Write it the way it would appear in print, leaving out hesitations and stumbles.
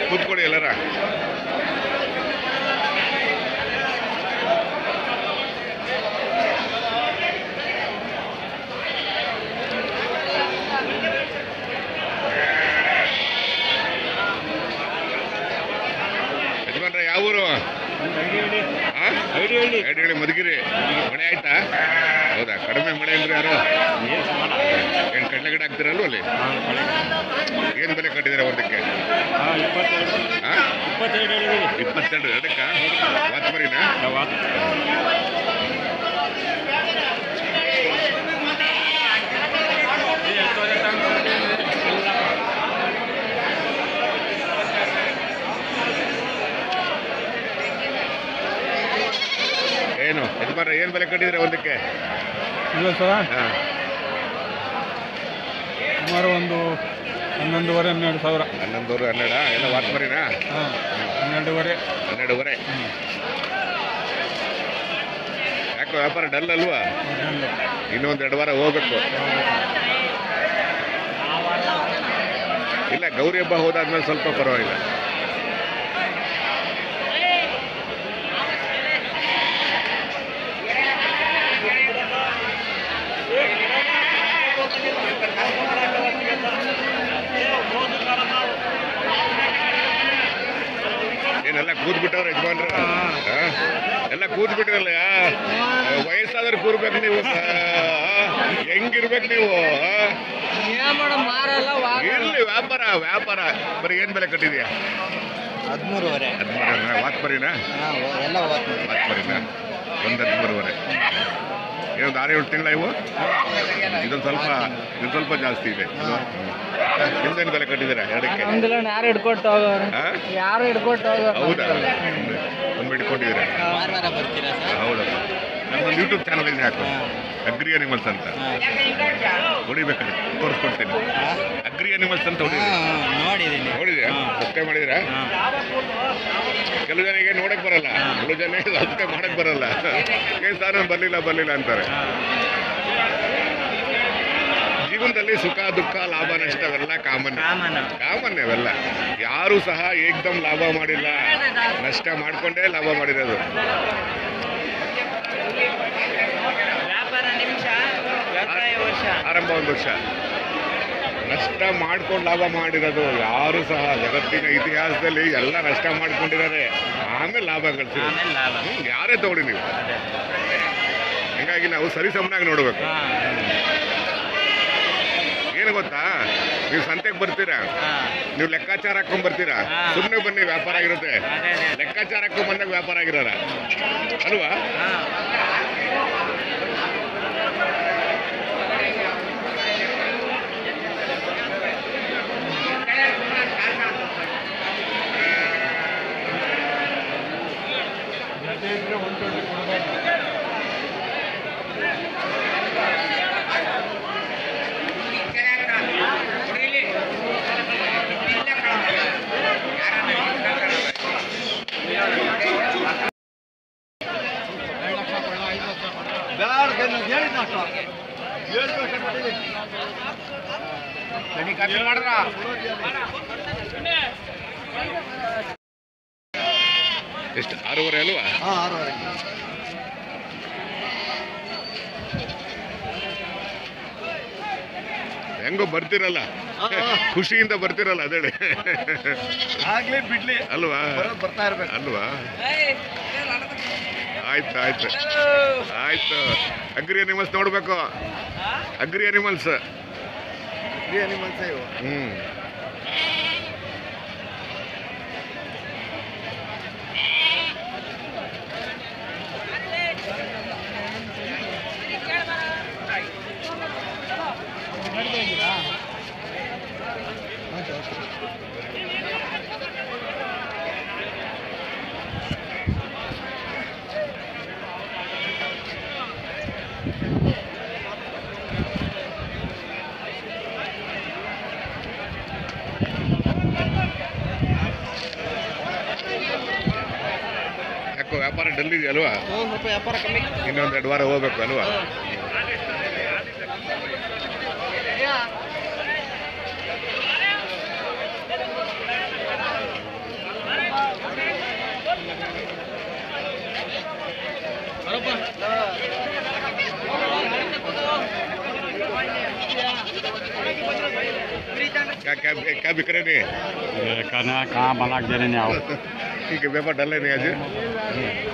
ಕೂತ್ಕೊಳ್ಳಿ ಎಲ್ಲರ. ಯಜಮಾನ್ರ ಯಾವ ಊರು? ಐಡಿಹಳ್ಳಿ ಮಧುಗಿರಿ. ಮಳೆ ಆಯ್ತಾ? ಹೌದಾ? ಕಡಿಮೆ ಮಳೆ ಅಂದ್ರೆ ಯಾರು ಏನು ಕಡಲೆ ಗಿಡ ಹಾಕ್ತಿರಲ್ವ ಅಲ್ಲಿ? ಏನು ಬೆಲೆ ಕಟ್ಟಿದ್ದೀರಾ ಒಂದಕ್ಕೆ? 22 ಎರಡಕ್ಕ ವಾತ್ಮರಿನಾ? ಏನು ಯಜಮಾನ ಏನು ಬೆಲೆ ಕಟ್ಟಿದ್ರೆ ಒಂದಕ್ಕೆ? ಇಲ್ಲ ಸರ್, ಸುಮಾರು ಒಂದು 11,500-12,000. 11,12 ಎಲ್ಲ ವಾತ್ಮರಿನಾ? 12,500. ಯಾಕೋ ವ್ಯಾಪಾರ ಡಲ್ ಅಲ್ವಾ? ಇನ್ನೊಂದು 2 ವಾರ ಹೋಗ್ಬೇಕು. ಇಲ್ಲ, ಗೌರಿ ಹಬ್ಬ ಹೋದಾದ್ಮೇಲೆ ಸ್ವಲ್ಪ ಪರವಾಗಿಲ್ಲ. ಏನೆಲ್ಲ ಕೂತ್ಬಿಟ್ಟವ್ರ ಯಜಮಾನ್ರ? ಎಲ್ಲ ಕೂತ್ಬಿಟ್ಟಿರಲ್ಲ. ವಯಸ್ಸಾದ್ರೆ ಕೂರ್ಬೇಕು ನೀವು. ಹೆಂಗಿರ್ಬೇಕು ನೀವು? ಇರ್ಲಿ ವ್ಯಾಪಾರ. ಬರೀ ಏನ್ ಬೆಲೆ ಕಟ್ಟಿದ್ಯಾ? 13,500. ವಾತ್ಮರಿನಾ? ವಾತ್ಮರಿನಾ? ಒಂದು 13,500. ಏನೊಂದು 6-7 ತಿಂಗಳ ಇವು? ಇದೊಂದು ಸ್ವಲ್ಪ ಜಾಸ್ತಿ ಇದೆ. ನಿಮ್ದೇನು ಬೆಲೆ ಕಟ್ಟಿದ್ದೀರಾ ಎರಡಕ್ಕೆ? ಯಾರು ಹಿಡ್ಕೊಟ್ಟು ಹೌದಾ? ಒಂದು ಹಿಡ್ಕೊಂಡಿದ್ದೀರಾ? ಹೌದಾ? ನಮ್ಮೊಂದು ಯೂಟ್ಯೂಬ್ ಚಾನಲ್ ಇದೆ, ಹಾಕು ಅಗ್ರಿ ಅನಿಮಲ್ಸ್ ಅಂತ. ಹೊಡಿಬೇಕಾದ್ರೆ ತೋರಿಸ್ಕೊಡ್ತೀನಿ. ಅಗ್ರಿ ಅನಿಮಲ್ಸ್ ಅಂತ ನೋಡಿದ್ಯಾ? ಸಬ್ಸ್ಕ್ರೈಬ್ ಮಾಡಿದಿರಾ? ಕೆಲವು ಜನಿಗೆ ನೋಡಕ್ ಬರಲ್ಲ, ಕೆಲವು ಜನ ಸಬ್ಸ್ಕ್ರೈಬ್ ಮಾಡಕ್ ಬರಲ್ಲ. ಏನ್ ಸರ್ ಬರ್ಲಿಲ್ಲ ಅಂತಾರೆ. ಜೀವನದಲ್ಲಿ ಸುಖ ದುಃಖ ಲಾಭ ನಷ್ಟ ಅವೆಲ್ಲ ಕಾಮನ್ ಅವೆಲ್ಲ. ಯಾರು ಸಹ ಏಕ್ದಮ್ ಲಾಭ ಮಾಡಿಲ್ಲ, ನಷ್ಟ ಮಾಡ್ಕೊಂಡೇ ಲಾಭ ಮಾಡಿರೋದು. ಆರಂಭ 1 ವರ್ಷ ನಷ್ಟ ಮಾಡ್ಕೊಂಡು ಲಾಭ ಮಾಡಿರೋದು. ಯಾರು ಸಹ ಜಗತ್ತಿನ ಇತಿಹಾಸದಲ್ಲಿ ಎಲ್ಲ ನಷ್ಟ ಮಾಡ್ಕೊಂಡಿದ್ದಾರೆ, ಆಮೇಲೆ ಲಾಭ ಗಳಿಸಿರೋದು. ಯಾರೇ ತಗೊಳ್ಳಿ ನೀವು. ಹೀಗಾಗಿ ನಾವು ಸರಿಸಮನಾಗಿ ನೋಡ್ಬೇಕು. ಏನು ಗೊತ್ತಾ, ನೀವು ಸಂತೆಗೆ ಬರ್ತೀರಾ, ನೀವು ಲೆಕ್ಕಾಚಾರ ಹಾಕೊಂಡ್ ಬರ್ತೀರಾ, ಸುಮ್ಮನೆ ಬನ್ನಿ ವ್ಯಾಪಾರ ಆಗಿರುತ್ತೆ. ಲೆಕ್ಕಾಚಾರ ಹಾಕೊಂಡ್ ಬಂದಾಗ ವ್ಯಾಪಾರ ಆಗಿರೋಲ್ಲ ಅಲ್ವಾ? ಎಷ್ಟು? 6:30 ಅಲ್ವಾ? 6:30. ಹೆಂಗೋ ಬರ್ತಿರಲ್ಲ, ಖುಷಿಯಿಂದ ಬರ್ತಿರಲ್ಲ, ಅದೇಳಿ ಆಗ್ಲಿ ಬಿಡ್ಲಿ ಅಲ್ವಾ? ಬರ್ತಾ ಇರ್ಬೇಕು ಅಲ್ವಾ? ಆಯ್ತು. ಅಗ್ರಿ ಅನಿಮಲ್ಸ್ ನೋಡ್ಬೇಕು. ಅಗ್ರಿ ಅನಿಮಲ್ಸ್ ವ್ಯಾಪಾರ ಡಲ್ ಇದೆಯಲ್ವಾ? ಸ್ವಲ್ಪ ವ್ಯಾಪಾರ ಕಮ್ಮಿ. ಇನ್ನೊಂದು 2 ವಾರ ಹೋಗ್ಬೇಕು ಅಲ್ವಾ? क्या बिक रहे नहीं? कहाँ बना के दे रहे आओ ठीक है, व्यापार डल नहीं आज।